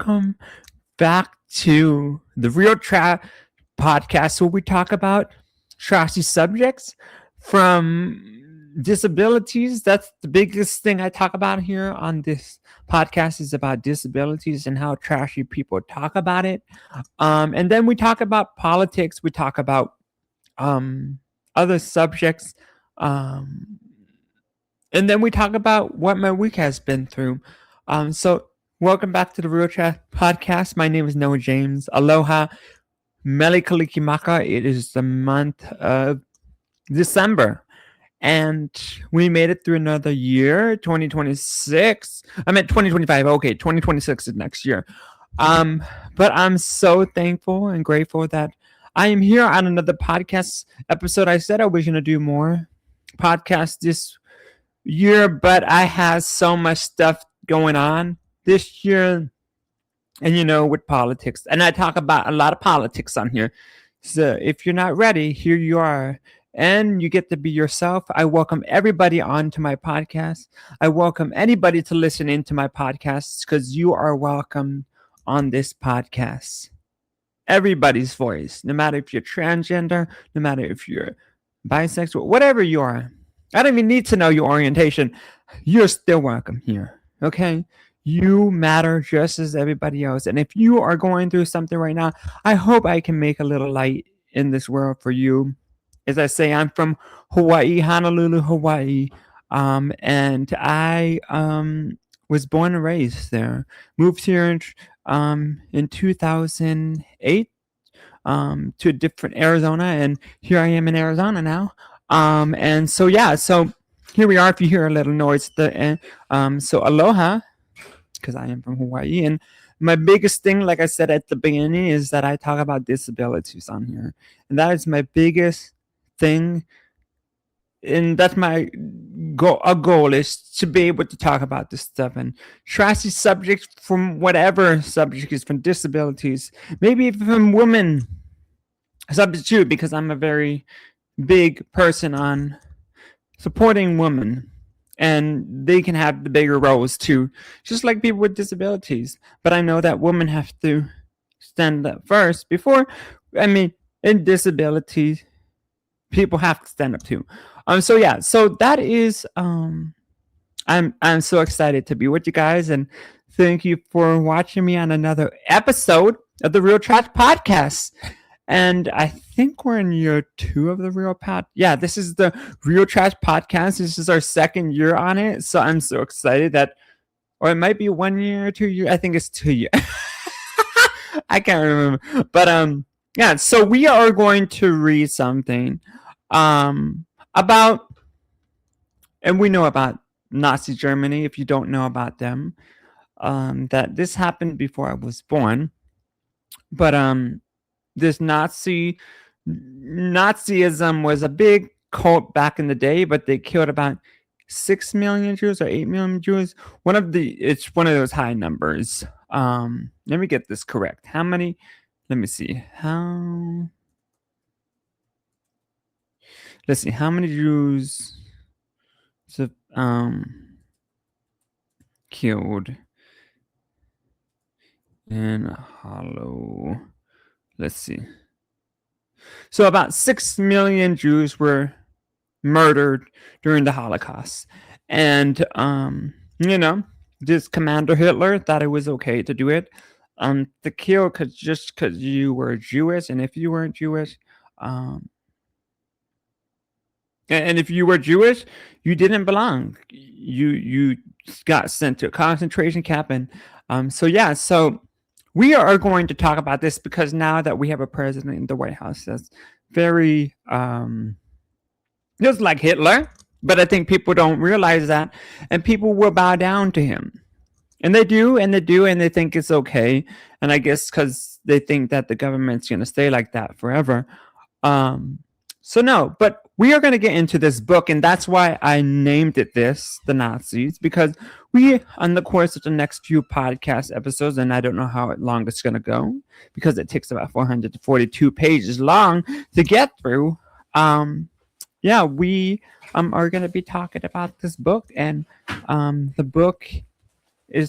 welcome back to the Real Trash podcast, where we talk about trashy subjects from disabilities. That's the biggest thing I talk about here on this podcast is about disabilities and how trashy people talk about it. And then we talk about politics. We talk about other subjects. Um, and then we talk about what my week has been through. So welcome back to the Real Chat podcast. My name is Noah James. Aloha, Mele Kalikimaka. It is the month of December, and we made it through another year, 2026. I meant 2025. Okay, 2026 is next year. But I'm so thankful and grateful that I am here on another podcast episode. I said I was going to do more podcasts this year, but I had so much stuff going on this year, and with politics, and I talk about a lot of politics on here. So if you're not ready, here you are, and you get to be yourself. I welcome everybody onto my podcast. I welcome anybody to listen into my podcast, because you are welcome on this podcast. Everybody's voice, no matter if you're transgender, no matter if you're bisexual, whatever you are. I don't even need to know your orientation. You're still welcome here, okay? You matter just as everybody else. And if you are going through something right now, I hope I can make a little light in this world for you. As I say, I'm from Hawaii, Honolulu, Hawaii. And I was born and raised there. Moved here in 2008 to a different Arizona. And here I am in Arizona now. And so here we are. If you hear a little noise, so aloha, because I am from Hawaii, and my biggest thing, like I said at the beginning, is that I talk about disabilities on here, and that is my biggest thing, and that's my goal. A goal is to be able to talk about this stuff and trashy subjects from whatever subject is, from disabilities, maybe even from women subjects too, because I'm a very big person on supporting women, and they can have the bigger roles too, just like people with disabilities. But I know that women have to stand up first before, in disabilities, people have to stand up too. So that is I'm so excited to be with you guys, and thank you for watching me on another episode of the Real Trash podcast. And I think we're in year 2 of the Real Pod. Yeah, this is the Real Trash podcast. This is our second year on it. So I'm so excited or it might be 1 year or 2 years. I think it's 2 years. I can't remember. But so we are going to read something about, and we know about Nazi Germany. If you don't know about them, that this happened before I was born. But this Nazism was a big cult back in the day, but they killed about 6 million Jews or 8 million Jews. It's one of those high numbers. Let me get this correct. How many? Let me see. Let's see. How many Jews killed in Hollow? Let's see. So about 6 million Jews were murdered during the Holocaust. And, this Commander Hitler thought it was okay to do it. To kill just because you were Jewish. And if you weren't Jewish, and if you were Jewish, you didn't belong. You got sent to a concentration camp. And so we are going to talk about this because now that we have a president in the White House that's very just like Hitler, but I think people don't realize that, and people will bow down to him. And they do, and they think it's okay. And I guess because they think that the government's going to stay like that forever. So no, but we are going to get into this book, and that's why I named it this, The Nazis, because we, on the course of the next few podcast episodes, and I don't know how long it's going to go, because it takes about 442 pages long to get through. We are going to be talking about this book, and the book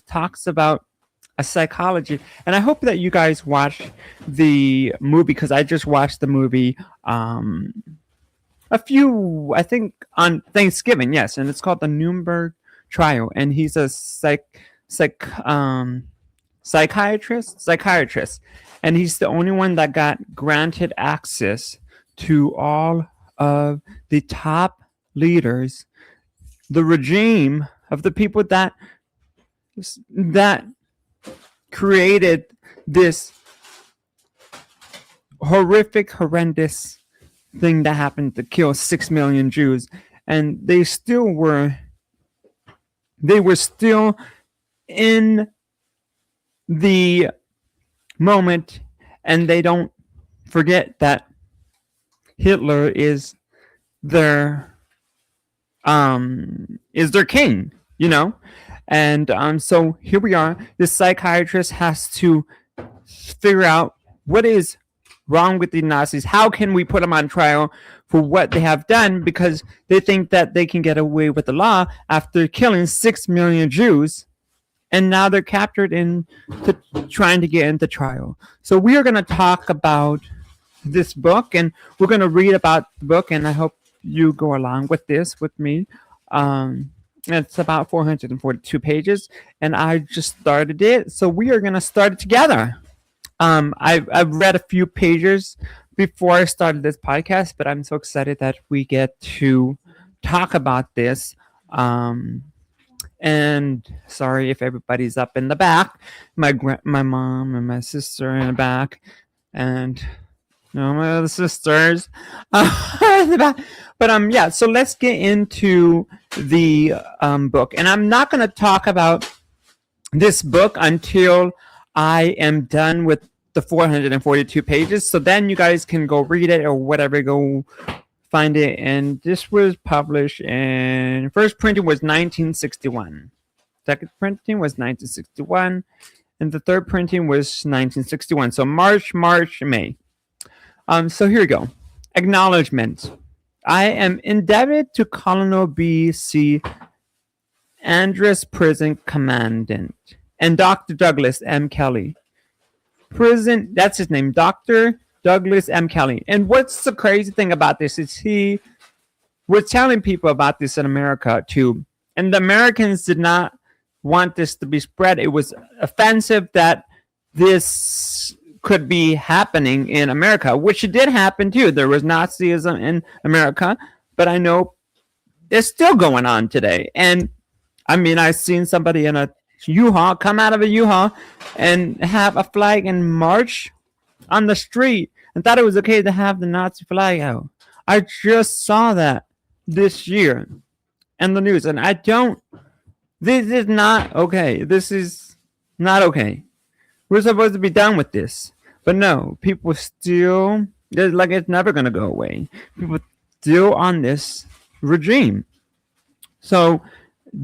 talks about a psychology. And I hope that you guys watch the movie, because I just watched the movie I think on Thanksgiving, yes, and it's called the Nuremberg Trial, and he's a psych psychiatrist, and he's the only one that got granted access to all of the top leaders, the regime of the people that created this horrendous thing that happened to kill 6 million Jews, and they were still in the moment, and they don't forget that Hitler is their king, and so here we are. This psychiatrist has to figure out what is wrong with the Nazis. How can we put them on trial for what they have done? Because they think that they can get away with the law after killing 6 million Jews, and now they're captured in trying to get into trial. So we are going to talk about this book, and we're going to read about the book, and I hope you go along with this with me. It's about 442 pages, and I just started it, so we are going to start it together. I've read a few pages before I started this podcast, but I'm so excited that we get to talk about this. And sorry if everybody's up in the back. My mom and my sister in the back, and my other sisters in the back. But yeah. So let's get into the book, and I'm not going to talk about this book until I am done with the 442 pages. So then you guys can go read it or whatever, go find it. And this was published in, first printing was 1961. Second printing was 1961. And the third printing was 1961. So March, May. So here we go. Acknowledgement. I am indebted to Colonel B.C. Andress, prison commandant, and Dr. Douglas M. Kelly. Prison, that's his name, Dr. Douglas M. Kelly. And what's the crazy thing about this is he was telling people about this in America too. And the Americans did not want this to be spread. It was offensive that this could be happening in America, which it did happen too. There was Nazism in America, but I know it's still going on today. And I mean, I've seen somebody in a U-Haul come out of a U-Haul and have a flag and march on the street and thought it was okay to have the Nazi flag out. I just saw that this year in the news, and this is not okay. This is not okay. We're supposed to be done with this. But no, people still, like it's never going to go away. People still on this regime. So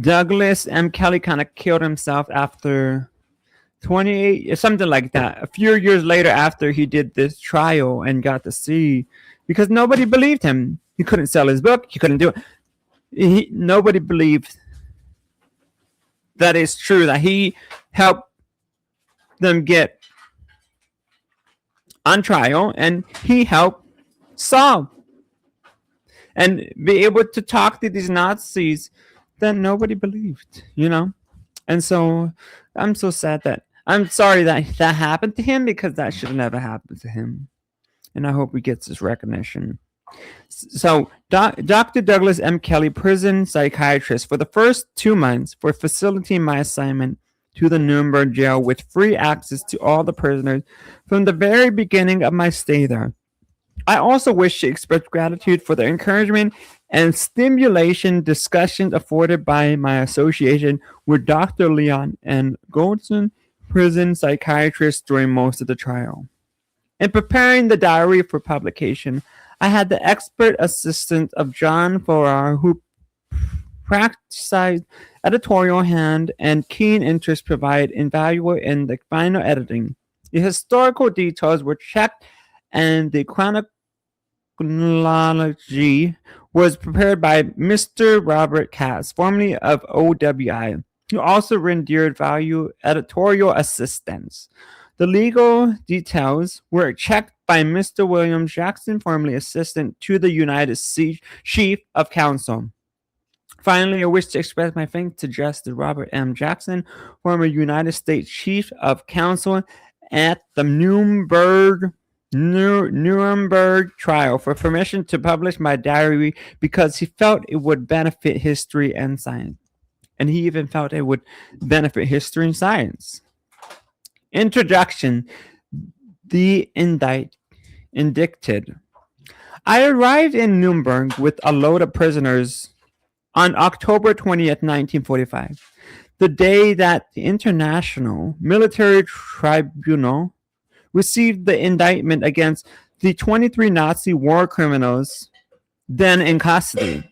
Douglas M. Kelly kind of killed himself after 28, something like that. A few years later after he did this trial and got to see, because nobody believed him. He couldn't sell his book. He couldn't do it. Nobody believed that it's true, that he helped them get on trial, and he helped solve and be able to talk to these Nazis that nobody believed, And so I'm so sad that I'm sorry that happened to him, because that should have never happened to him. And I hope he gets his recognition. So Dr. Douglas M. Kelly, prison psychiatrist, for the first 2 months for facilitating my assignment to the Nuremberg jail with free access to all the prisoners from the very beginning of my stay there. I also wish to express gratitude for the encouragement and stimulation discussions afforded by my association with Dr. Leon and Goldson, prison psychiatrist, during most of the trial. In preparing the diary for publication, I had the expert assistance of John Farrar, who practiced editorial hand and keen interest provided invaluable in the final editing. The historical details were checked, and the chronology was prepared by Mr. Robert Cass, formerly of OWI. He also rendered valuable editorial assistance. The legal details were checked by Mr. William Jackson, formerly assistant to the United States Chief of Counsel. Finally, I wish to express my thanks to Justice Robert M. Jackson, former United States Chief of Counsel at the Nuremberg trial, for permission to publish my diary because he felt it would benefit history and science. And he even felt it would benefit history and science. Introduction. The indicted. I arrived in Nuremberg with a load of prisoners on October 20th, 1945, the day that the International Military Tribunal received the indictment against the 23 Nazi war criminals then in custody.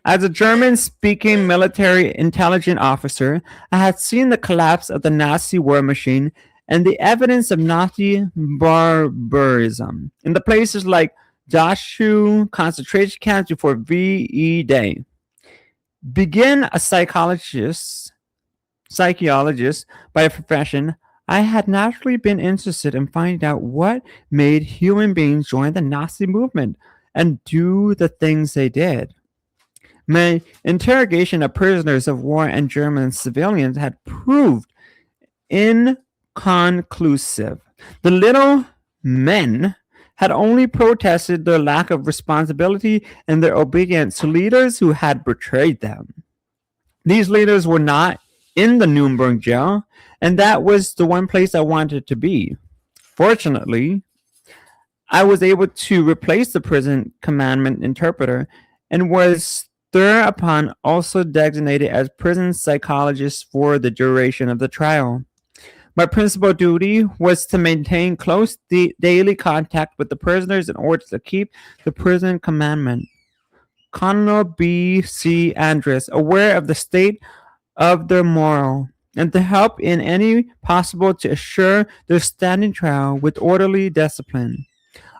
As a German-speaking military intelligence officer, I had seen the collapse of the Nazi war machine and the evidence of Nazi barbarism in the places like Dachau concentration camps before VE Day. Being a psychologist by profession, I had naturally been interested in finding out what made human beings join the Nazi movement and do the things they did. My interrogation of prisoners of war and German civilians had proved inconclusive. The little men had only protested their lack of responsibility and their obedience to leaders who had betrayed them. These leaders were not in the Nuremberg jail, and that was the one place I wanted to be. Fortunately, I was able to replace the prison commandment interpreter and was thereupon also designated as prison psychologist for the duration of the trial. My principal duty was to maintain close daily contact with the prisoners in order to keep the prison commandment, Colonel B.C. Andrus, aware of the state of their morale, and to help in any possible to assure their standing trial with orderly discipline.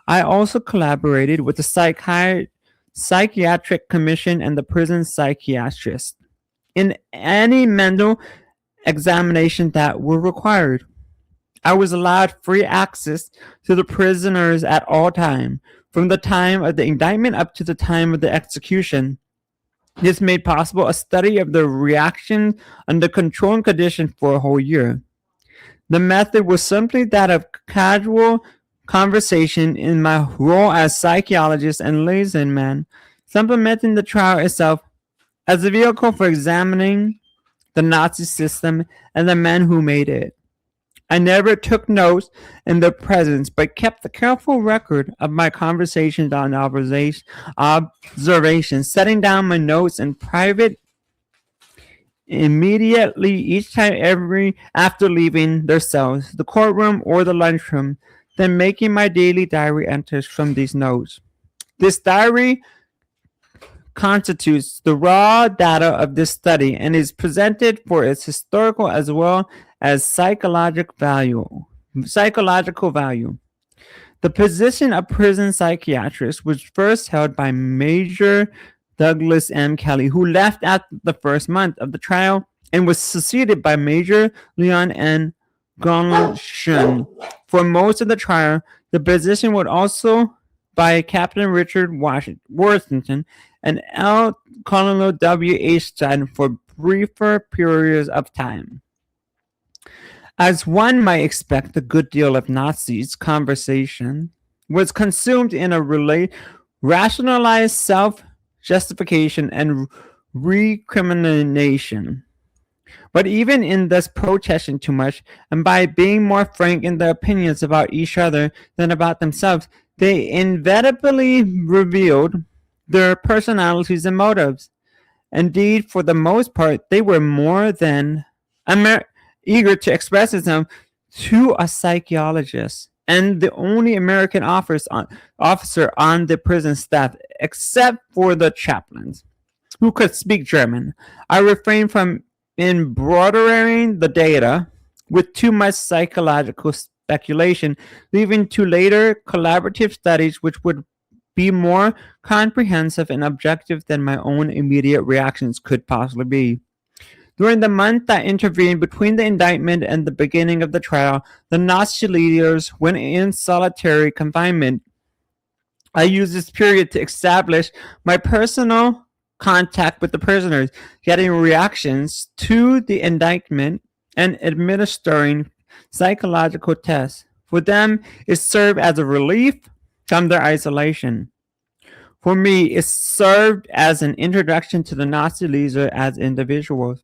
I also collaborated with the Psychiatric Commission and the prison psychiatrist in any mental examination that were required. I was allowed free access to the prisoners at all time, from the time of the indictment up to the time of the execution. This made possible a study of their reaction under controlled conditions for a whole year. The method was simply that of casual conversation in my role as psychologist and liaison man, supplementing the trial itself as a vehicle for examining the Nazi system and the men who made it. I never took notes in their presence, but kept a careful record of my conversations and observations, setting down my notes in private immediately each time after leaving their cells, the courtroom, or the lunchroom, then making my daily diary entries from these notes. This diary constitutes the raw data of this study and is presented for its historical as well as psychological value. The position of prison psychiatrist was first held by Major Douglas M. Kelly, who left after the first month of the trial and was succeeded by Major Leon N. Gonlshun. For most of the trial, the position was also by Captain Richard Worthington and Colonel W. H. Sutton for briefer periods of time. As one might expect, a good deal of Nazis' conversation was consumed in a rationalized self-justification and recrimination. But even in thus protesting too much, and by being more frank in their opinions about each other than about themselves, they inevitably revealed their personalities and motives. Indeed, for the most part, they were more than eager to express themselves to a psychologist and the only American officer on the prison staff, except for the chaplains, who could speak German. I refrained from embroidering the data with too much psychological speculation, leaving to later collaborative studies which would be more comprehensive and objective than my own immediate reactions could possibly be. During the month that intervened between the indictment and the beginning of the trial, the Nazi leaders went in solitary confinement. I used this period to establish my personal contact with the prisoners, getting reactions to the indictment and administering psychological tests. For them, it served as a relief from their isolation. For me, it served as an introduction to the Nazi leaders as individuals.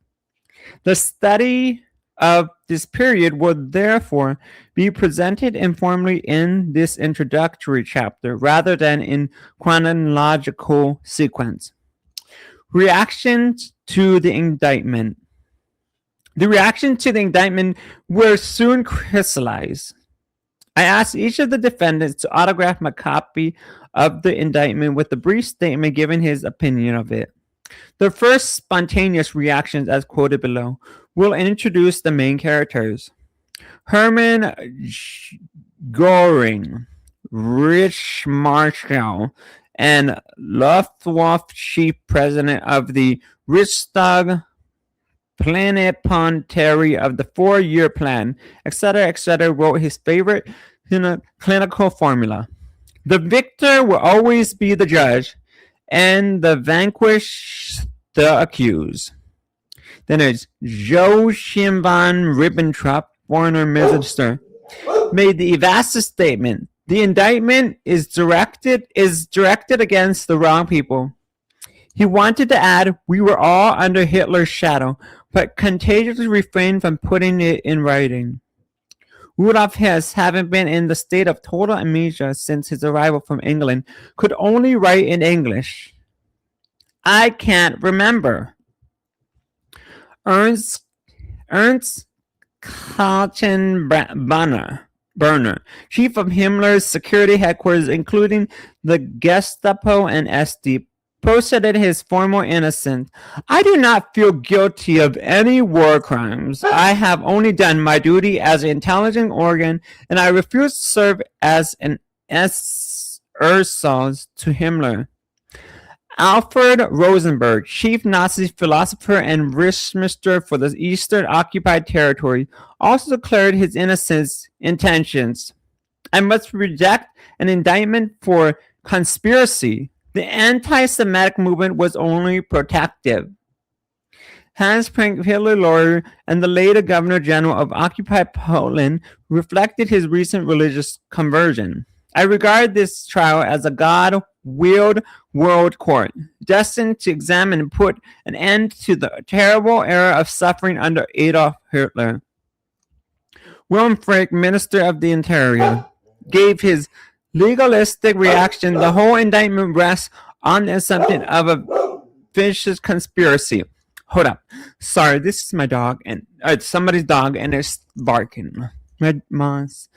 The study of this period will therefore be presented informally in this introductory chapter rather than in chronological sequence. Reactions to the indictment. The reaction to the indictment were soon crystallized. I asked each of the defendants to autograph my copy of the indictment with a brief statement giving his opinion of it. The first spontaneous reactions, as quoted below, will introduce the main characters. Hermann Göring, Rich Marshall, and Luftwaffe chief president of the Riksdag, plenipotentiary of the 4-year plan, etc., wrote his favorite clinical formula. The victor will always be the judge, and the vanquished the accused. Then there's Joachim von Ribbentrop, foreign minister, made the evasive statement: the indictment is directed against the wrong people. He wanted to add, we were all under Hitler's shadow, but contagiously refrained from putting it in writing. Rudolf Hess, having been in the state of total amnesia since his arrival from England, could only write in English. I can't remember. Ernst Kaltenbrunner, chief of Himmler's security headquarters, including the Gestapo and SD, posted his formal innocence. I do not feel guilty of any war crimes. I have only done my duty as an intelligence organ, and I refuse to serve as an ersatz to Himmler. Alfred Rosenberg, chief Nazi philosopher and Reichsminister for the Eastern Occupied Territory, also declared his innocent intentions. I must reject an indictment for conspiracy. The anti-Semitic movement was only protective. Hans Frank Hitler lawyer and the later Governor General of occupied Poland reflected his recent religious conversion. I regard this trial as a God-willed world court, destined to examine and put an end to the terrible era of suffering under Adolf Hitler. Wilhelm Frick, Minister of the Interior, gave his legalistic reaction. The whole indictment rests on the assumption of a vicious conspiracy. Hold up. Sorry, this is my dog, and somebody's dog, and it's barking. Red Moss.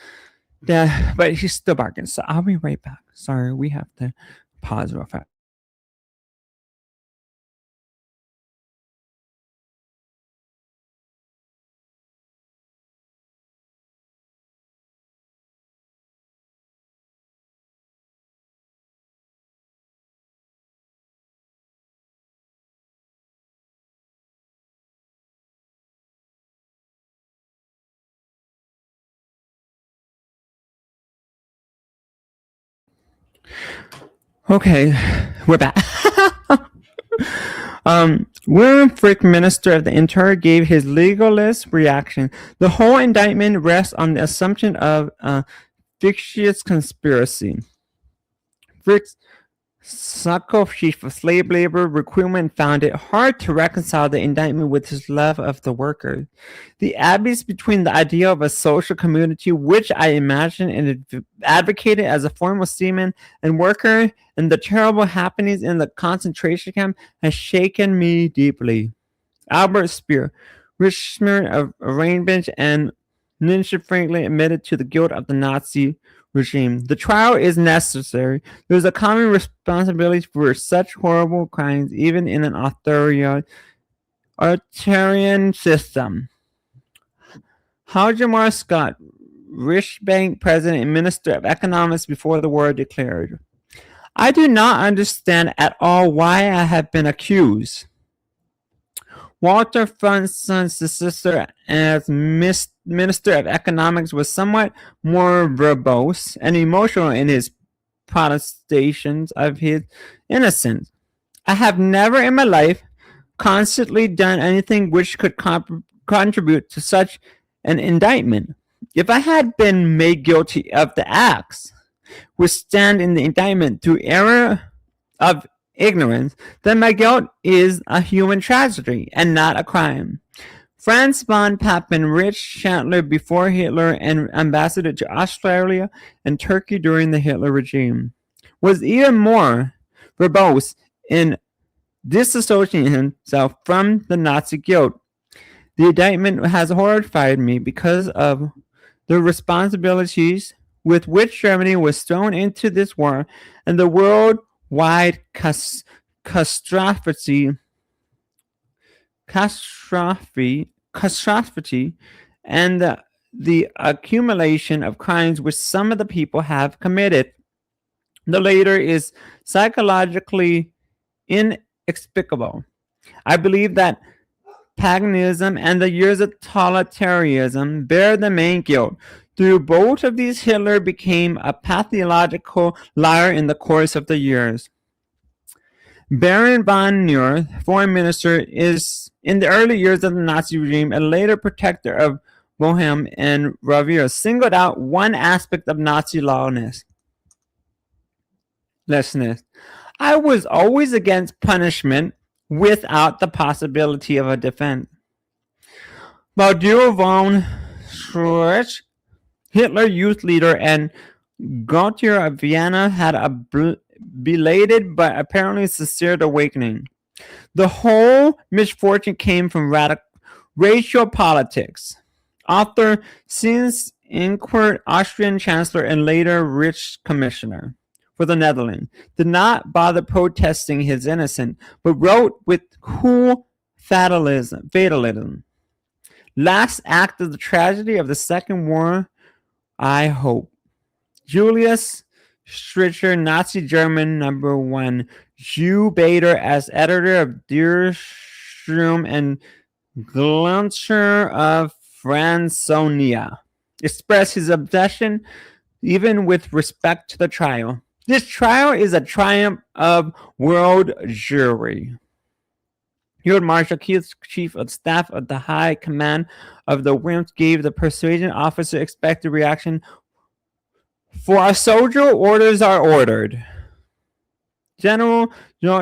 Yeah, but he's still barking, so I'll be right back. Sorry, we have to pause real fast. Okay, we're back. William Frick, Minister of the Interior, gave his legalist reaction. The whole indictment rests on the assumption of a fictitious conspiracy. Frick's Sokov, chief of slave labor recruitment, found it hard to reconcile the indictment with his love of the workers. The abyss between the idea of a social community, which I imagined and advocated as a form of seaman and worker, and the terrible happenings in the concentration camp has shaken me deeply. Albert Speer, Richmond of Rainbench, and Ninja Franklin admitted to the guilt of the Nazi regime. The trial is necessary. There is a common responsibility for such horrible crimes, even in an authoritarian system. Hjalmar Scott, Riksbank president and minister of economics before the war, declared, I do not understand at all why I have been accused. Walter von Sun's successor as Minister of Economics was somewhat more verbose and emotional in his protestations of his innocence. I have never in my life constantly done anything which could contribute to such an indictment. If I had been made guilty of the acts which stand in the indictment through error of ignorance, then my guilt is a human tragedy and not a crime. Franz von Papen, rich Chancellor before Hitler and ambassador to Australia and Turkey during the Hitler regime, was even more verbose in disassociating himself from the Nazi guilt. The indictment has horrified me because of the responsibilities with which Germany was thrown into this war and the worldwide catastrophe and the accumulation of crimes which some of the people have committed. The latter is psychologically inexplicable. I believe that paganism and the years of totalitarianism bear the main guilt. Through both of these, Hitler became a pathological liar in the course of the years. Baron von Neuer, foreign minister, is in the early years of the Nazi regime a later protector of Bohemia and Bavaria, singled out one aspect of Nazi lawlessness. I was always against punishment without the possibility of a defense. Baldur von Schurich, Hitler youth leader, and Gautier of Vienna had a belated but apparently sincere awakening. The whole misfortune came from racial politics. Author Sins Inquart, Austrian Chancellor and later Rich Commissioner for the Netherlands, did not bother protesting his innocence, but wrote with cool fatalism. Last act of the tragedy of the Second War, I hope. Julius Streicher, Nazi German #1, Jew Bader as editor of Der Strom and Gluncher of Franconia, expressed his obsession even with respect to the trial. This trial is a triumph of world Jewry. Field Marshal Keith's chief of staff of the High Command of the Wimps gave the persuasion officer expected reaction. For a soldier, orders are ordered. General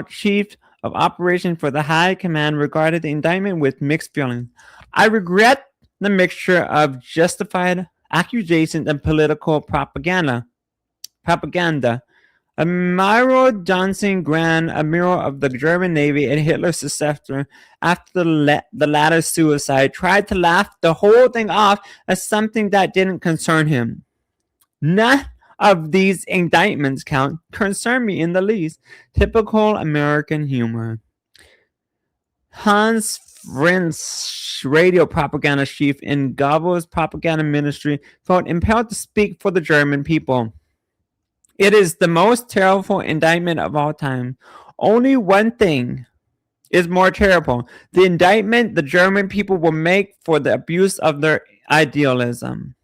Chief of Operations for the High Command regarded the indictment with mixed feelings. I regret the mixture of justified accusations and political propaganda. Admiral Johnson, Grand Admiral of the German Navy and Hitler's successor after the latter's suicide, tried to laugh the whole thing off as something that didn't concern him. None of these indictments concern me in the least. Typical American humor. Hans Frenz, radio propaganda chief in Goebbels' propaganda ministry, felt impelled to speak for the German people. It is the most terrible indictment of all time. Only one thing is more terrible: the indictment the German people will make for the abuse of their idealism.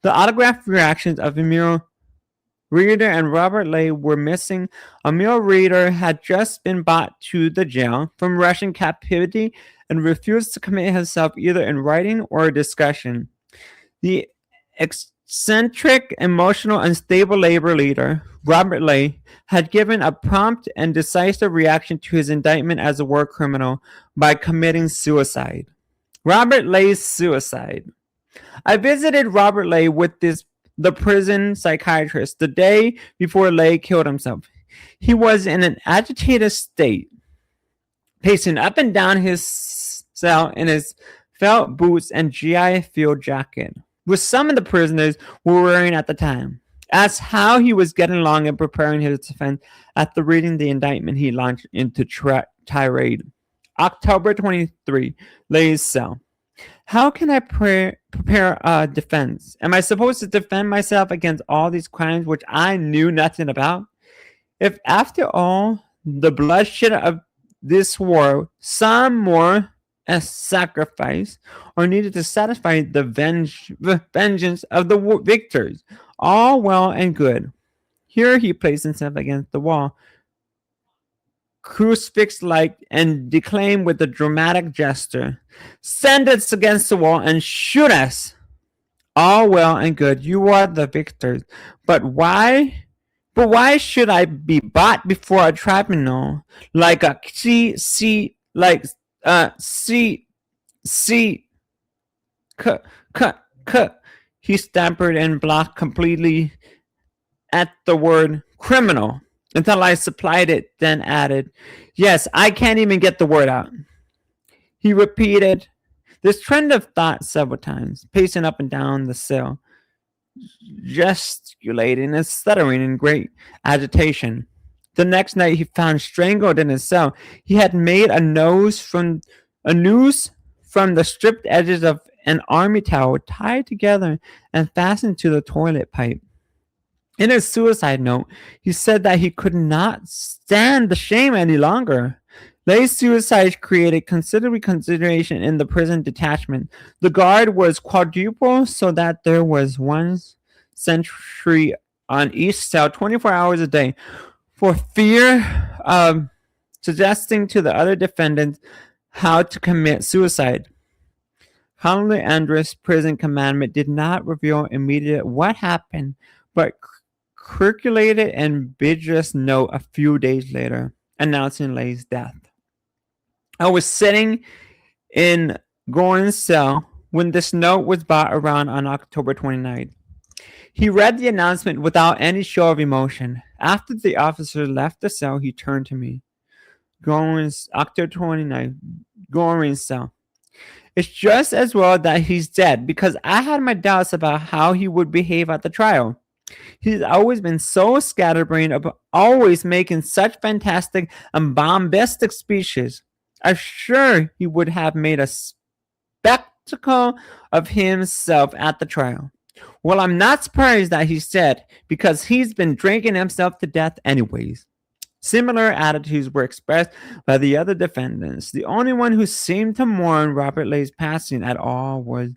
The autographed reactions of Emil Reeder and Robert Ley were missing. Emil Reeder had just been brought to the jail from Russian captivity and refused to commit himself either in writing or discussion. The eccentric, emotional, unstable labor leader, Robert Ley, had given a prompt and decisive reaction to his indictment as a war criminal by committing suicide. Robert Ley's suicide. I visited Robert Ley with the prison psychiatrist the day before Ley killed himself. He was in an agitated state, pacing up and down his cell in his felt boots and GI field jacket, which some of the prisoners were wearing at the time. Asked how he was getting along in preparing his defense after reading the indictment, he launched into tirade. October 23, Ley's cell. How can I prepare a defense? Am I supposed to defend myself against all these crimes which I knew nothing about? If after all the bloodshed of this war, some more as sacrifice or needed to satisfy the vengeance of the victors. All well and good. Here he placed himself against the wall, crucifix like, and declaimed with a dramatic gesture, "Send us against the wall and shoot us." All well and good. You are the victors. But why? But why should I be brought before a tribunal like a like see see cut cut? He stammered and blocked completely at the word criminal until I supplied it, then added, "Yes, I can't even get the word out." He repeated this trend of thought several times, pacing up and down the cell, gesticulating and stuttering in great agitation. The next night he found strangled in his cell. He had made a noose from the stripped edges of an army towel, tied together and fastened to the toilet pipe. In his suicide note, he said that he could not stand the shame any longer. Lay's suicide created considerable consideration in the prison detachment. The guard was quadruple so that there was one sentry on each cell 24 hours a day for fear of suggesting to the other defendants how to commit suicide. Colonel Andrus' prison commandment did not reveal immediately what happened, but circulated an ambiguous note a few days later announcing Lay's death. I was sitting in Gorin's cell when this note was brought around on October 29th. He read the announcement without any show of emotion. After the officer left the cell, he turned to me. Gorin's October 29th, Gorin's cell. "It's just as well that he's dead because I had my doubts about how he would behave at the trial. He's always been so scatterbrained, always making such fantastic and bombastic speeches. I'm sure he would have made a spectacle of himself at the trial. Well, I'm not surprised that he's dead because he's been drinking himself to death anyways." Similar attitudes were expressed by the other defendants. The only one who seemed to mourn Robert Lay's passing at all was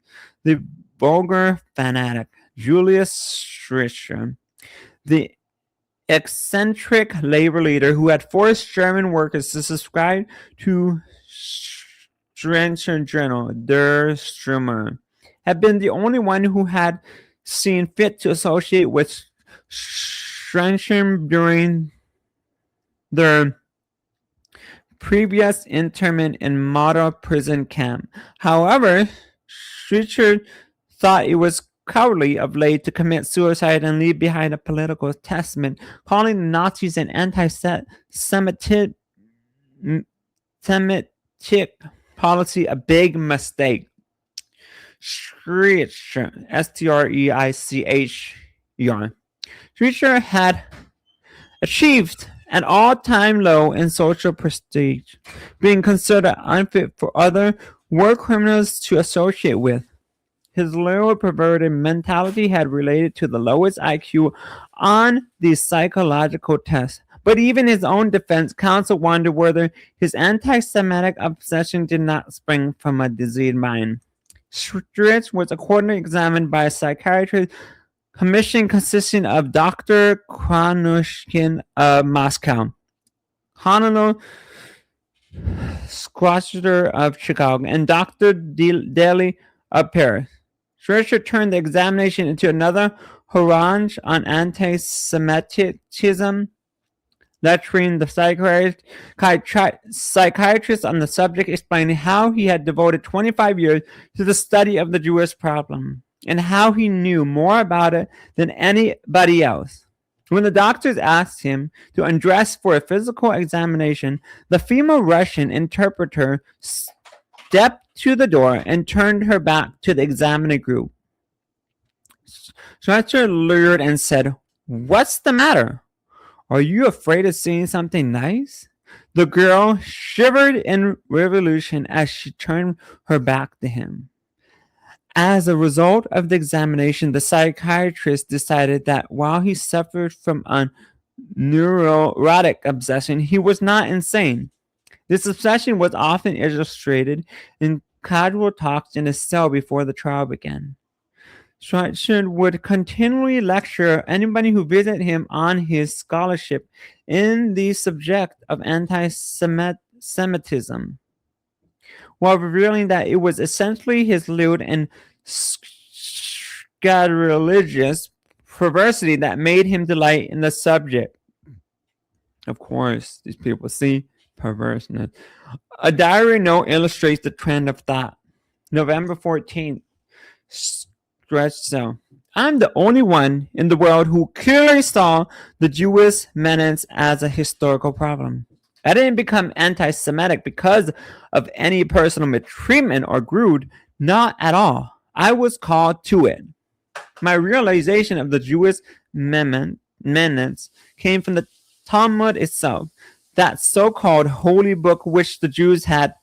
the vulgar fanatic, Julius Streicher, the eccentric labor leader who had forced German workers to subscribe to Streicher Journal, Der Stürmer, had been the only one who had seen fit to associate with Streicher during their previous internment in model prison camp. However, Streicher thought it was cowardly of Lay to commit suicide and leave behind a political testament, calling the Nazis an anti-Semitic policy a big mistake. Streicher, Streicher, Streicher had achieved an all-time low in social prestige, being considered unfit for other war criminals to associate with. His little perverted mentality had related to the lowest IQ on the psychological test. But even his own defense counsel wondered whether his anti-Semitic obsession did not spring from a diseased mind. Streicher was accordingly examined by a psychiatrist commission consisting of Dr. Kranushkin of Moscow, Honolulu Squatter of Chicago, and Dr. Daly of Paris. Streicher turned the examination into another harangue on anti-Semitism, lecturing the psychiatrist on the subject, explaining how he had devoted 25 years to the study of the Jewish problem and how he knew more about it than anybody else. When the doctors asked him to undress for a physical examination, the female Russian interpreter stepped to the door and turned her back to the examining group. Streicher leered and said, "What's the matter? Are you afraid of seeing something nice?" The girl shivered in revolution as she turned her back to him. As a result of the examination, the psychiatrist decided that while he suffered from a neurotic obsession, he was not insane. This obsession was often illustrated in casual talks in his cell before the trial began. Schweitzer would continually lecture anybody who visited him on his scholarship in the subject of anti-Semitism, while revealing that it was essentially his lewd and scatterreligious perversity that made him delight in the subject. Of course, these people see perverseness. A diary note illustrates the trend of thought. November 14th, so I'm the only one in the world who clearly saw the Jewish menace as a historical problem. I didn't become anti Semitic because of any personal mistreatment or greed, not at all. I was called to it. My realization of the Jewish menace came from the Talmud itself, that so-called holy book which the Jews have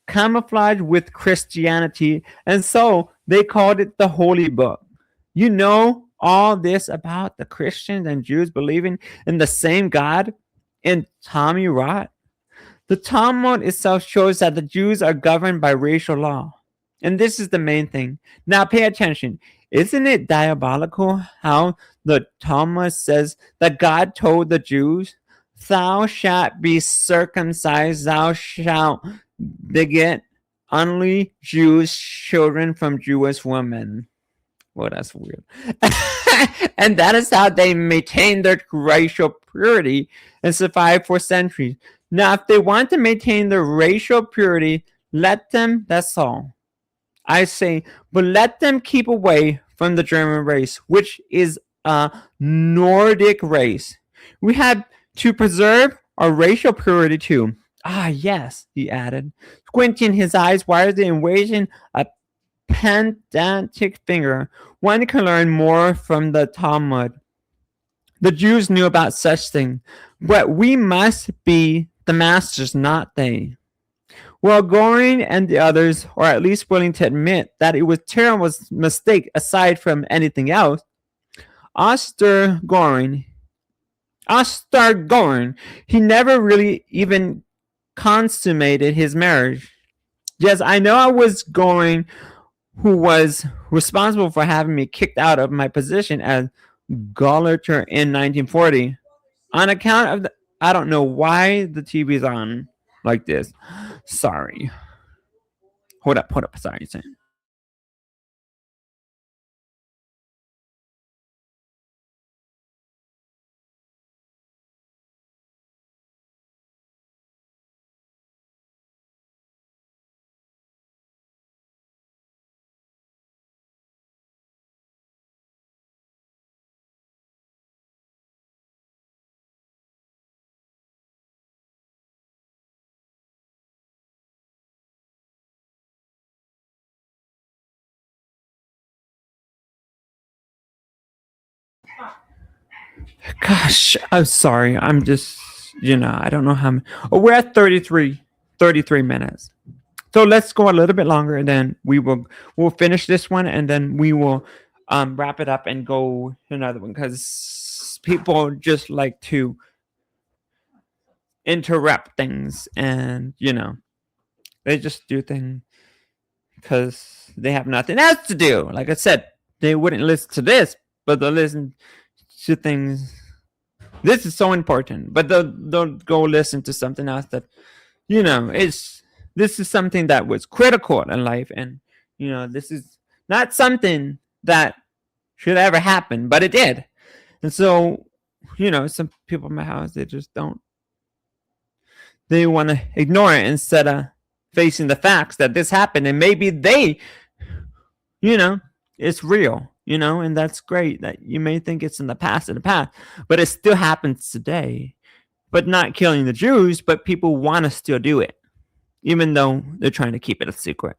camouflaged with Christianity, and so they called it the Holy Book. You know all this about the Christians and Jews believing in the same God in Tommy Rot? The Talmud itself shows that the Jews are governed by racial law. And this is the main thing. Now pay attention. Isn't it diabolical how the Talmud says that God told the Jews, "Thou shalt be circumcised, thou shalt beget only Jewish children from Jewish women." Well, that's weird. And that is how they maintain their racial purity and survive for centuries. Now, if they want to maintain their racial purity, let them, that's all. I say, but let them keep away from the German race, which is a Nordic race. We have to preserve our racial purity too. Ah, yes, he added, squinting his eyes widely and waving a pedantic finger. One can learn more from the Talmud. The Jews knew about such things, but we must be the masters, not they. Well, Goring and the others are at least willing to admit that it was a terrible mistake aside from anything else. Oster Goring, he never really even consummated his marriage. Yes, I know I was Goring who was responsible for having me kicked out of my position as Gauleiter in 1940 on account of the. I don't know why the TV's on like this. Sorry. Hold up. Sorry. Gosh, I'm sorry. I'm just, I don't know how many. Oh, we're at 33 minutes. So let's go a little bit longer and then we'll finish this one and then we will wrap it up and go to another one because people just like to interrupt things and they just do things because they have nothing else to do. Like I said, they wouldn't listen to this, but they'll listen to things. This is so important, but they'll go listen to something else that this is something that was critical in life, and this is not something that should ever happen, but it did. And so some people in my house, they just don't. They want to ignore it instead of facing the facts that this happened, and maybe it's real, and that's great that you may think it's in the past, but it still happens today. But not killing the Jews, but people want to still do it, even though they're trying to keep it a secret.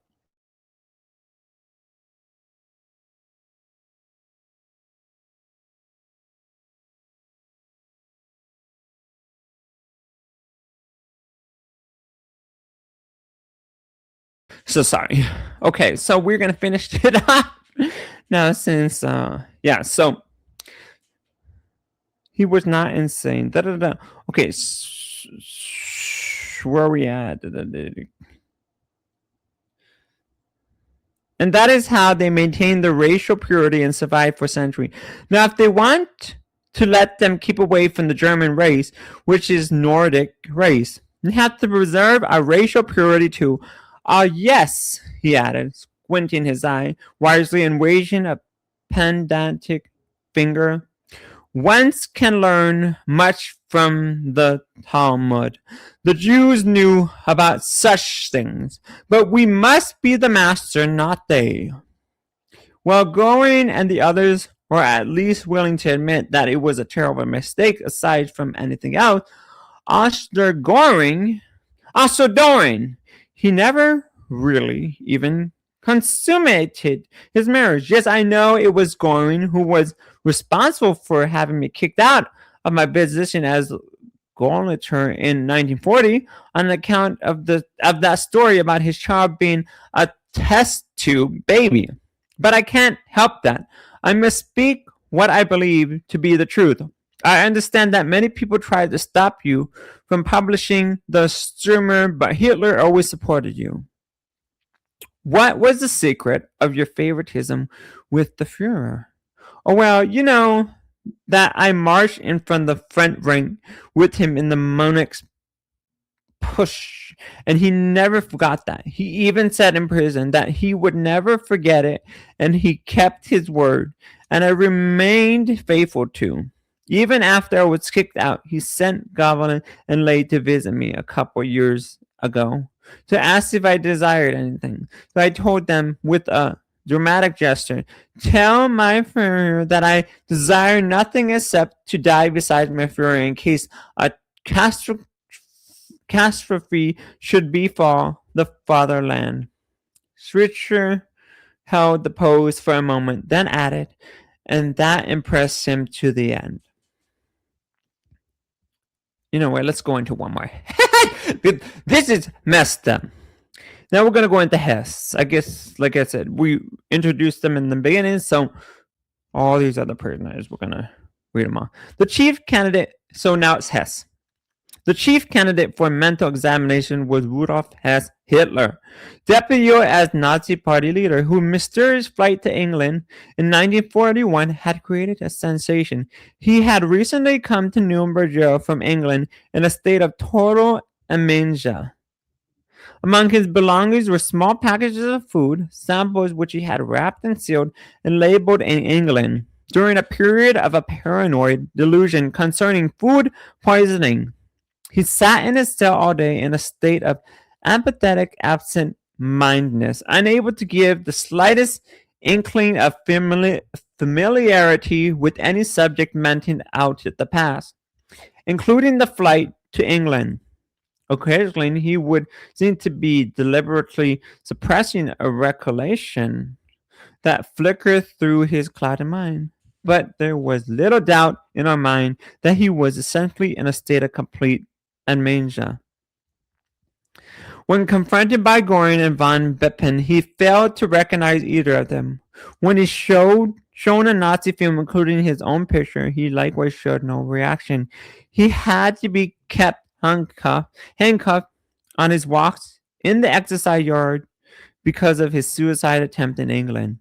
So sorry. Okay, so we're gonna finish it up now since so he was not insane. Da, da, da. Okay, Where are we at? And that is how they maintain their racial purity and survive for centuries. Now, if they want to let them keep away from the German race, which is Nordic race, they have to preserve our racial purity too. Yes, he added, squinting his eye wisely and raising a pedantic finger. One can learn much from the Talmud. The Jews knew about such things, but we must be the master, not they. Well, Goring and the others were at least willing to admit that it was a terrible mistake aside from anything else. Also Doring, he never really even consummated his marriage. Yes, I know it was Goring who was responsible for having me kicked out of my position as Gauleiter in 1940 on account of that story about his child being a test tube baby. But I can't help that. I must speak what I believe to be the truth. I understand that many people tried to stop you from publishing the Stürmer, but Hitler always supported you. What was the secret of your favoritism with the Führer? Oh, well, you know that I marched in from the front rank with him in the Munich push, and he never forgot that. He even said in prison that he would never forget it, and he kept his word, and I remained faithful to. Even after I was kicked out, he sent Goblin and Lay to visit me a couple years ago to ask if I desired anything. So I told them with a dramatic gesture, "Tell my Führer that I desire nothing except to die beside my Führer in case a catastrophe should befall the fatherland." Schweitzer held the pose for a moment, then added, "And that impressed him to the end." You know what? Let's go into one more. This is messed up. Now we're going to go into Hess. I guess, like I said, we introduced them in the beginning, so all these other personages, we're going to read them all. The chief candidate, so now it's Hess. The chief candidate for mental examination was Rudolf Hess Hitler, deputy as Nazi party leader, whose mysterious flight to England in 1941 had created a sensation. He had recently come to Nuremberg jail from England in a state of total amnesia. Among his belongings were small packages of food, samples which he had wrapped and sealed and labeled in England during a period of a paranoid delusion concerning food poisoning. He sat in his cell all day in a state of apathetic absent-mindedness, unable to give the slightest inkling of familiarity with any subject mentioned out at the past, including the flight to England. Occasionally, he would seem to be deliberately suppressing a recollection that flickered through his clouded mind. But there was little doubt in our mind that he was essentially in a state of complete amnesia. When confronted by Göring and von Bippen, he failed to recognize either of them. When he shown a Nazi film, including his own picture, he likewise showed no reaction. He had to be kept handcuffed on his walks in the exercise yard because of his suicide attempt in England.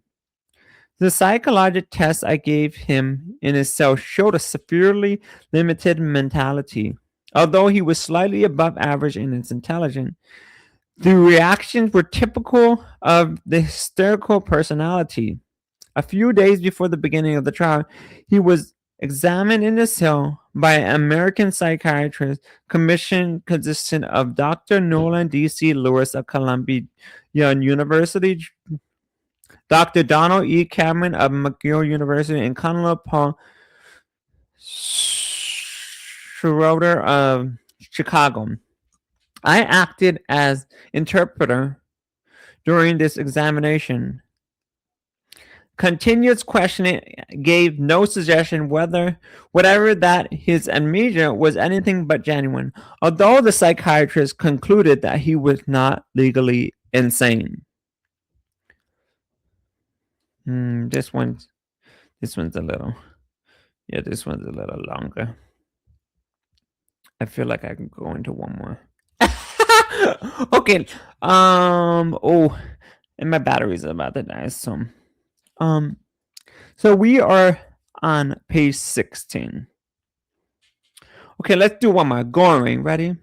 The psychological tests I gave him in his cell showed a severely limited mentality. Although he was slightly above average in his intelligence, the reactions were typical of the hysterical personality. A few days before the beginning of the trial, he was examined in his cell by an American psychiatrist commission consisting of Dr. Nolan D.C. Lewis of Columbia University, Dr. Donald E. Cameron of McGill University, and Colonel Paul Schroeder of Chicago. I acted as interpreter during this examination. Continuous questioning gave no suggestion whatever that his amnesia was anything but genuine, although the psychiatrist concluded that he was not legally insane. This one's a little longer. I feel like I can go into one more. Okay. Oh, and my battery's about to die. Um. So we are on page 16. Okay, let's do one more. Goring. Ready?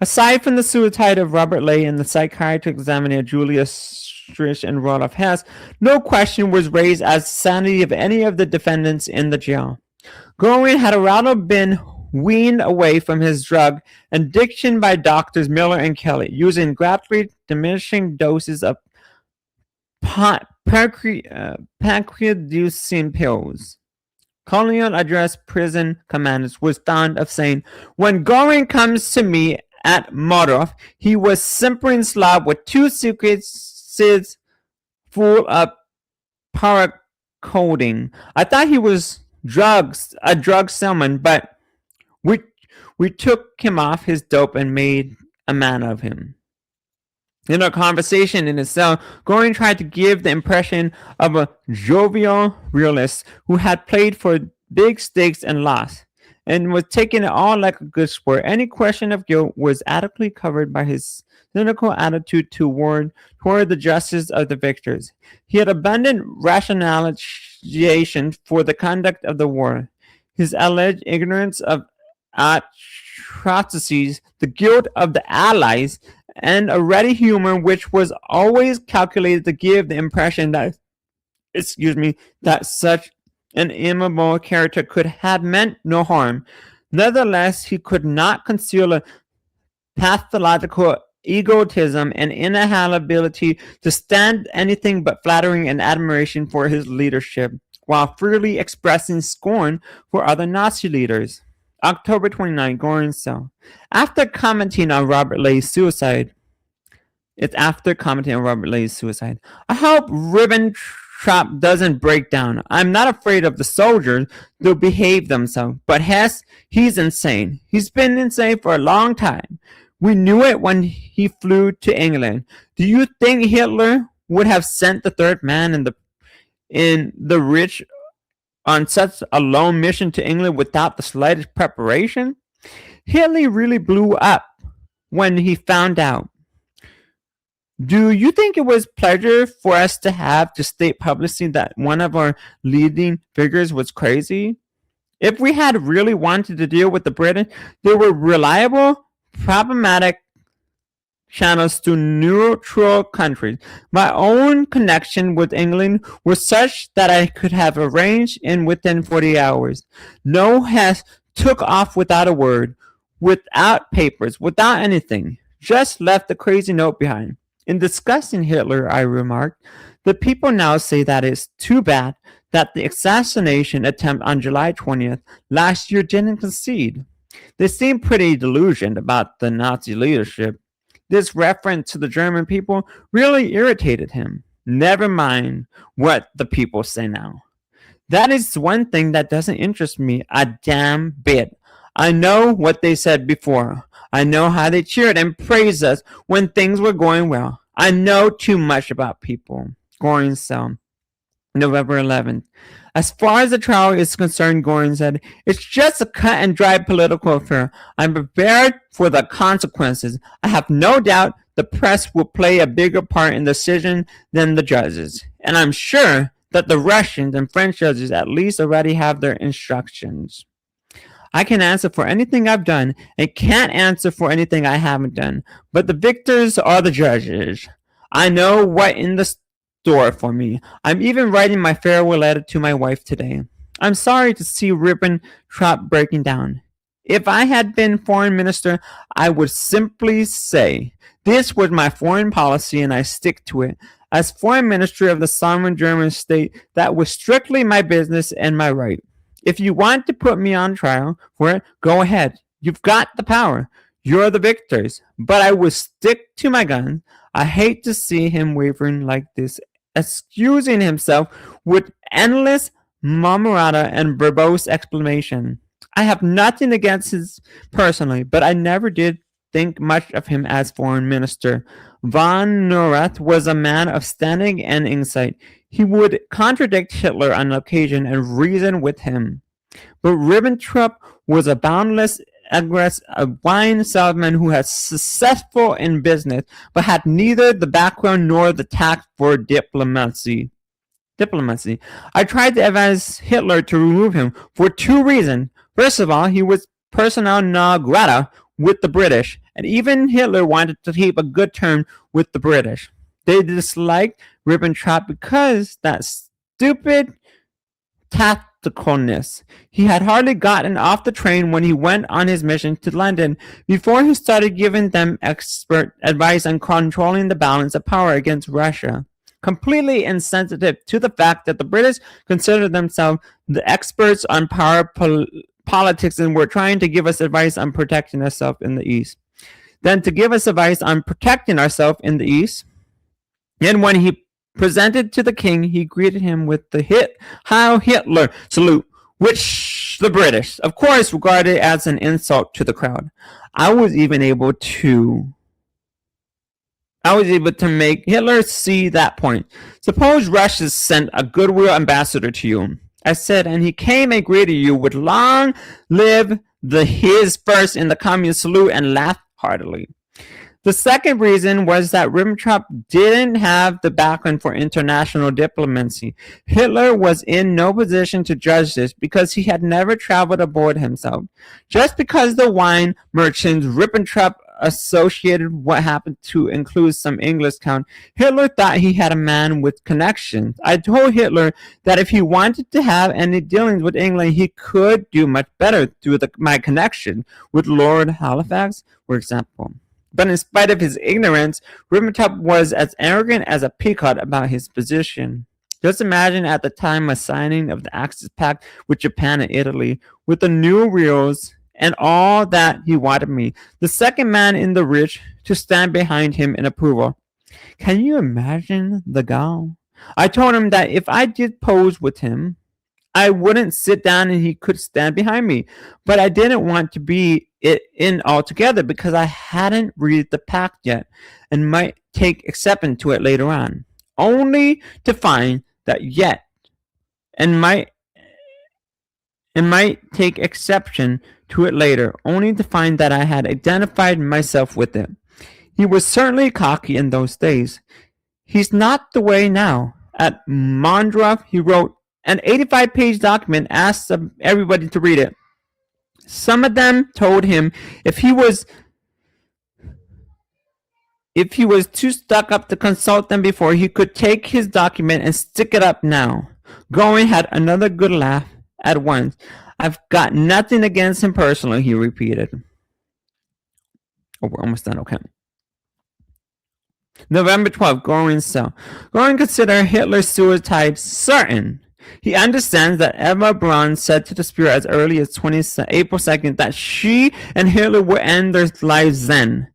Aside from the suicide of Robert Lay and the psychiatric examiner Julius Strich and Roloff Hess, no question was raised as to the sanity of any of the defendants in the jail. Goring had rather been weaned away from his drug addiction by doctors Miller and Kelly, using gradually diminishing doses of pancreaducin pills. Colonial address prison commanders was fond of saying, "When Goring comes to me at Mordorf, he was simpering Slav with 2 suitcases full of paracoding. I thought he was a drug salesman, but we we took him off his dope and made a man of him." In a conversation in his cell, Goring tried to give the impression of a jovial realist who had played for big stakes and lost, and was taking it all like a good sport. Any question of guilt was adequately covered by his cynical attitude toward the justice of the victors. He had abundant rationalization for the conduct of the war. His alleged ignorance of atrocities, the guilt of the Allies, and a ready humor which was always calculated to give the impression that such an amiable character could have meant no harm. Nevertheless, he could not conceal a pathological egotism and inability to stand anything but flattering and admiration for his leadership, while freely expressing scorn for other Nazi leaders. October 29, Goring cell. After commenting on Robert Lay's suicide, I hope Ribbentrop doesn't break down. I'm not afraid of the soldiers. They'll behave themselves. But Hess, he's insane. He's been insane for a long time. We knew it when he flew to England. Do you think Hitler would have sent the third man in the rich on such a lone mission to England without the slightest preparation? Hitler really blew up when he found out. Do you think it was pleasure for us to have to state publicly that one of our leading figures was crazy? If we had really wanted to deal with the British, there were reliable, problematic channels to neutral countries. My own connection with England was such that I could have arranged in within 40 hours. No Hess took off without a word, without papers, without anything. Just left a crazy note behind. In discussing Hitler, I remarked, the people now say that it's too bad that the assassination attempt on July 20th last year didn't succeed. They seem pretty delusioned about the Nazi leadership. This reference to the German people really irritated him. Never mind what the people say now. That is one thing that doesn't interest me a damn bit. I know what they said before. I know how they cheered and praised us when things were going well. I know too much about people. Goring cell. November 11th. As far as the trial is concerned, Goring said, it's just a cut and dry political affair. I'm prepared for the consequences. I have no doubt the press will play a bigger part in the decision than the judges. And I'm sure that the Russians and French judges at least already have their instructions. I can answer for anything I've done and can't answer for anything I haven't done. But the victors are the judges. I know what in the store for me. I'm even writing my farewell letter to my wife today. I'm sorry to see Ribbentrop breaking down. If I had been foreign minister, I would simply say, this was my foreign policy and I stick to it. As foreign minister of the sovereign German state, that was strictly my business and my right. If you want to put me on trial for it, go ahead. You've got the power. You're the victors. But I will stick to my guns. I hate to see him wavering like this, excusing himself with endless marmorata and verbose explanation. I have nothing against him personally, but I never did think much of him as foreign minister. Von Neurath was a man of standing and insight. He would contradict Hitler on occasion and reason with him. But Ribbentrop was a boundless a wine salesman who was successful in business, but had neither the background nor the tact for diplomacy. I tried to advise Hitler to remove him for two reasons. First of all, he was persona non grata with the British, and even Hitler wanted to keep a good term with the British. They disliked Ribbentrop because that stupid tacticalness. He had hardly gotten off the train when he went on his mission to London before he started giving them expert advice on controlling the balance of power against Russia. Completely insensitive to the fact that the British considered themselves the experts on power politics and were trying to give us advice on protecting ourselves in the East. Then to give us advice on protecting ourselves in the East. And when he presented to the king, he greeted him with the Heil Hitler salute, which the British, of course, regarded as an insult to the crowd. I was able to make Hitler see that point. Suppose Russia sent a goodwill ambassador to you, I said, and he came and greeted you with long live his first in the communist salute and laughed heartily. The second reason was that Ribbentrop didn't have the background for international diplomacy. Hitler was in no position to judge this because he had never traveled abroad himself. Just because the wine merchants Ribbentrop associated what happened to include some English count, Hitler thought he had a man with connections. I told Hitler that if he wanted to have any dealings with England, he could do much better through my connection with Lord Halifax, for example. But in spite of his ignorance, Ribbentrop was as arrogant as a peacock about his position. Just imagine at the time of signing of the Axis Pact with Japan and Italy, with the new reals and all that he wanted me, the second man in the rich, to stand behind him in approval. Can you imagine the gall? I told him that if I did pose with him, I wouldn't sit down and he could stand behind me. But I didn't want to be in altogether because I hadn't read the pact yet and might take exception to it later on. Only to find that yet and might take exception to it later, only to find that I had identified myself with it. He was certainly cocky in those days. He's not the way now. At Mondroff, he wrote an 85-page document, asked everybody to read it. Some of them told him if he was too stuck up to consult them before, he could take his document and stick it up now. Goring had another good laugh at once. I've got nothing against him personally, he repeated. Oh, we're almost done, okay. November 12th, Goring's cell. Goring considered Hitler's suicide certain. He understands that Eva Braun said to the Spirit as early as April 2nd that she and Hitler would end their lives then.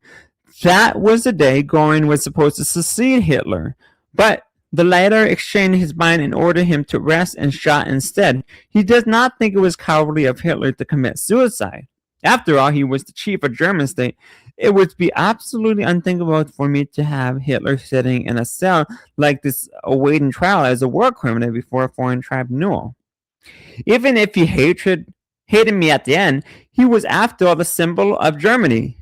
That was the day Goring was supposed to succeed Hitler, but the latter exchanged his mind and ordered him to rest and shot instead. He does not think it was cowardly of Hitler to commit suicide. After all, he was the chief of German state. It would be absolutely unthinkable for me to have Hitler sitting in a cell like this awaiting trial as a war criminal before a foreign tribunal. Even if he hated me at the end, he was after all the symbol of Germany.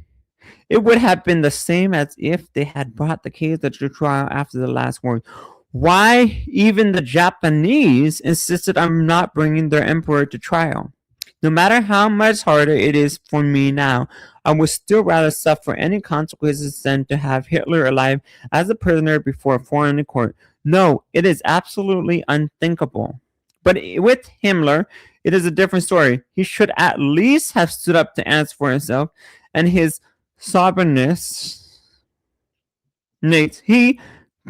It would have been the same as if they had brought the case to trial after the last war. Why even the Japanese insisted on not bringing their emperor to trial. No matter how much harder it is for me now, I would still rather suffer any consequences than to have Hitler alive as a prisoner before a foreign court. No, it is absolutely unthinkable. But with Himmler, it is a different story. He should at least have stood up to answer for himself and his sovereignness. He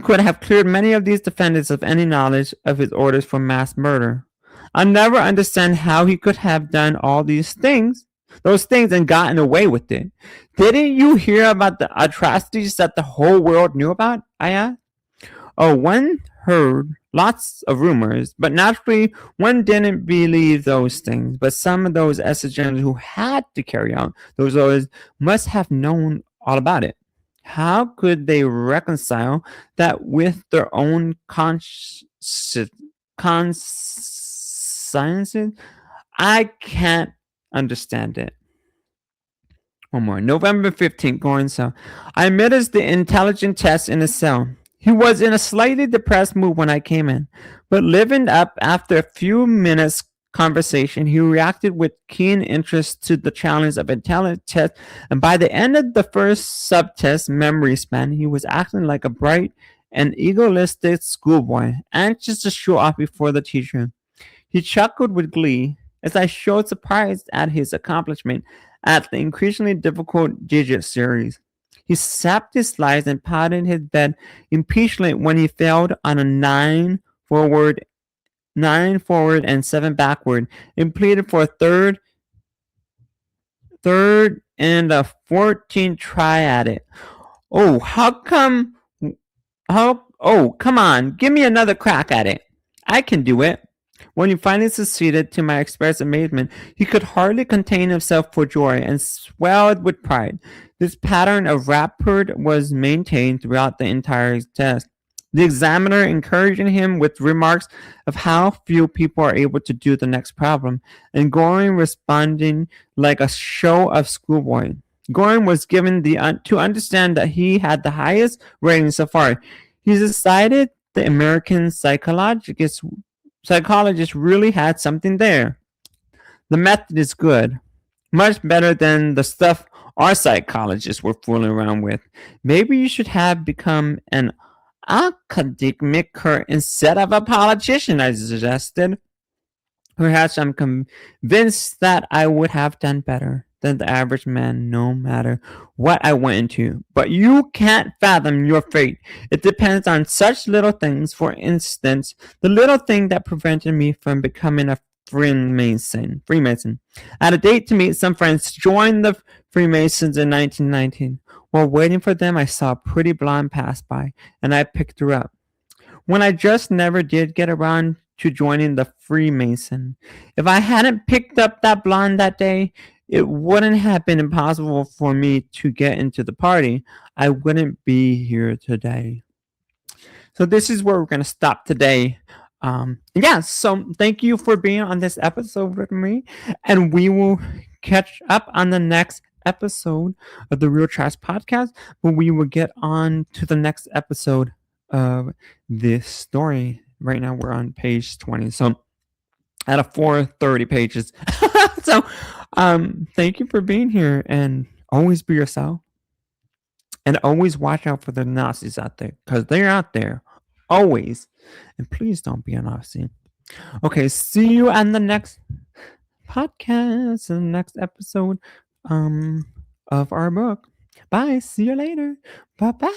could have cleared many of these defendants of any knowledge of his orders for mass murder. I'll never understand how he could have done all those things and gotten away with it. Didn't you hear about the atrocities that the whole world knew about? I asked. Oh, one heard lots of rumors, but naturally one didn't believe those things. But some of those SS generals who had to carry out those orders must have known all about it. How could they reconcile that with their own consciences? I can't understand it. One more. November 15th, going so. I administered the intelligence test in his cell. He was in a slightly depressed mood when I came in, but livened up after a few minutes conversation. He reacted with keen interest to the challenge of intelligence test, and by the end of the first subtest memory span, he was acting like a bright and egoistic schoolboy, anxious to show off before the teacher. He chuckled with glee as I showed surprise at his accomplishment at the increasingly difficult digit series. He sapped his slides and patted his bed impatiently when he failed on a forward, nine forward, and seven backward, and pleaded for a third, and a 14th try at it. Oh, how come? Oh, come on, give me another crack at it. I can do it. When he finally succeeded, to my express amazement, he could hardly contain himself for joy and swelled with pride. This pattern of rapport was maintained throughout the entire test. The examiner encouraging him with remarks of how few people are able to do the next problem, and Goring responding like a show of schoolboy. Goring was given to understand that he had the highest rating so far. He decided the American psychologist really had something there. The method is good, much better than the stuff our psychologists were fooling around with. Maybe you should have become an academic instead of a politician, I suggested. Perhaps I'm convinced that I would have done better than the average man no matter what I went into. But you can't fathom your fate. It depends on such little things. For instance, the little thing that prevented me from becoming a Freemason. I had a date to meet some friends, joined the Freemasons in 1919. While waiting for them, I saw a pretty blonde pass by, and I picked her up. When I just never did get around to joining the Freemason. If I hadn't picked up that blonde that day, it wouldn't have been impossible for me to get into the party. I wouldn't be here today. So this is where we're going to stop today. So thank you for being on this episode with me, and we will catch up on the next episode of the Real Trash Podcast, where we will get on to the next episode of this story. Right now we're on page 20, so out of 430 pages. So thank you for being here, and always be yourself, and always watch out for the Nazis out there, because they're out there always. And please don't be a Nazi. Okay, see you on the next podcast, the next episode of our book. Bye. See you later. Bye bye.